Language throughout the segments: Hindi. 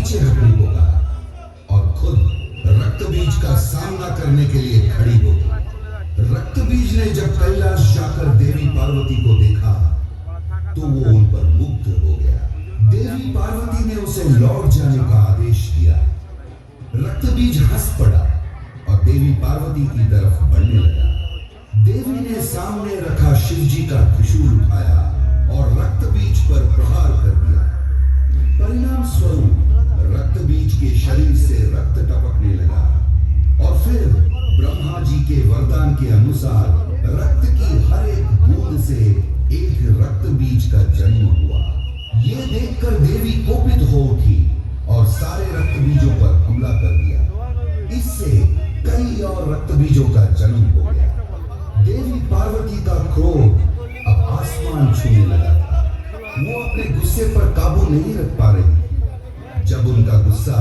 पीछे हटने को कहा और खुद रक्त बीज का सामना करने के लिए खड़ी हो गई। रक्त बीज ने जब कैलाश जाकर देवी पार्वती को देखा तो वो उन पर मुग्ध हो गया। देवी पार्वती ने उसे लौट जाने का आदेश दिया। रक्त बीज हंस पड़ा और देवी पार्वती की तरफ बढ़ने लगा। देवी ने सामने रखा शिवजी का त्रिशूल उठाया और रक्त बीज पर प्रहार कर दिया। परिणाम स्वरूप रक्त बीज के शरीर से रक्त टपकने लगा और फिर ब्रह्मा जी के वरदान के अनुसार रक्त की हर एक बूंद से एक रक्त बीज का जन्म हुआ। ये देखकर देवी कोपित हो उठी और सारे रक्त बीजों पर हमला कर दिया। इससे कई और रक्त बीजों का जन्म हो गया। देवी पार्वती का क्रोध अब आसमान छूने लगा था। वो अपने गुस्से पर काबू नहीं रख पा रही। जब उनका गुस्सा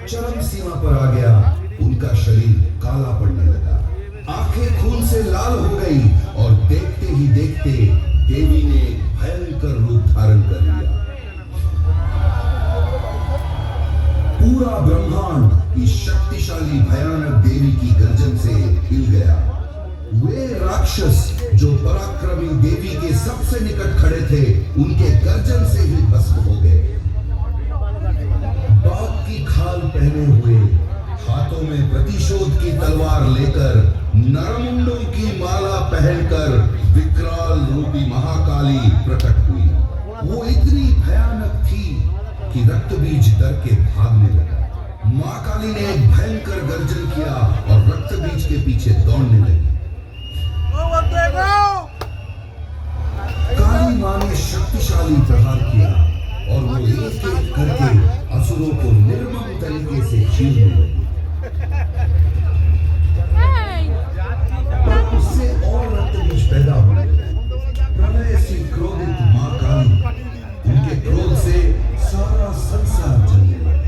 चरम सीमा पर आ गया, उनका शरीर काला पड़ने लगा, आंखें खून से लाल हो गई और देखते ही देखते देवी ने भयंकर रूप धारण कर लिया। पूरा ब्रह्मांड इस शक्तिशाली भयानक देवी की गर्जन से हिल गया। वे राक्षस जो पराक्रमी देवी के सबसे निकट खड़े थे, उनके गर्जन से ही भस्म हो गए। बाघ की खाल पहने हुए, हाथों में प्रतिशोध की तलवार लेकर, नरमुंडों की माला पहनकर विकराल रूपी महाकाली प्रकट हुई। वो इतनी भयानक थी कि रक्त बीज डर के भागने लगा। मां काली ने एक भयंकर गर्जन किया और रक्त बीज के पीछे दौड़ने लगी। काली मां ने शक्तिशाली प्रहार किया और वो एक एक करके असुरों को निर्मम तरीके से चीरने लगी। पर उससे और रक्त बीज पैदा हुए। प्रलय से क्रोधित मां काली, उनके क्रोध से सारा संसार जलने लगा।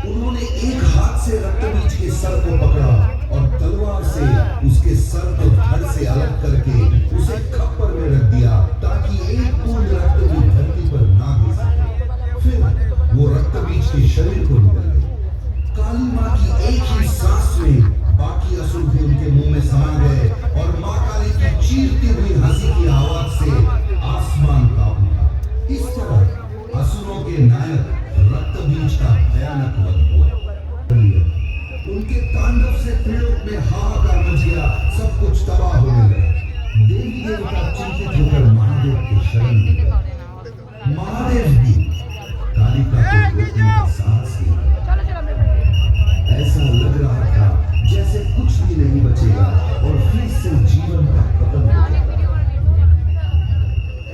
उन्होंने एक हाथ से रक्त बीज के सर को पकड़ा और तलवार से उसके सर को धड़ से अलग करके उसे खप्पर में रख दिया ताकि एक बूंद रक्त भी धरती पर ना गिर सके। फिर वो रक्त बीज के शरीर को निकल गए। काली मां की एक ही सांस में बाकी असुर भी उनके मुंह में समा गए और मां काली की चीरती हुई हंसी की आवाज से आसमान कांप उठा। इस तरह असुरों के नायक रक्त बीज का भयानक वध हुआ। उनके तांडव से त्रिलोक में हाहाकार मच गया, सब कुछ तबाह होने लगा। देवी देवता चिंतित होकर महादेव के शरण में गए। महादेव भी कालिका को रोकने का साहस किया। ऐसा लग रहा था जैसे कुछ भी नहीं बचेगा और फिर से जीवन का खत्म हो जाएगा।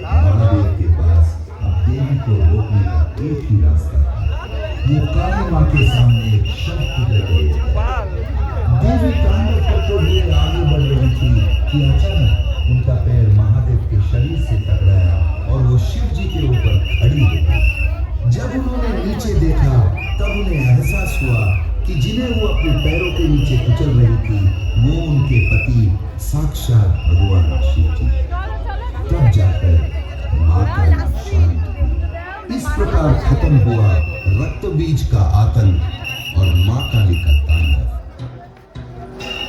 महादेव के पास अब देवी को रोकने का एक ही रास्ता था। वो काली मां के सामने एक शब्द की तरह देवी तांडव करते हुए आगे बढ़ रही थी कि अचानक उनका पैर महादेव के शरीर से टकराया और वो शिव जी के ऊपर खड़ी हो गई। जब उन्होंने नीचे देखा तब उन्हें एहसास हुआ कि जिन्हें वो अपने पैरों के नीचे कुचल रही थी, वो उनके पति साक्षात भगवान शिव जी। तब जाकर मां का शांत हुई। इस प्रकार खत्म हुआ रक्त बीज का आतंक और मां काली का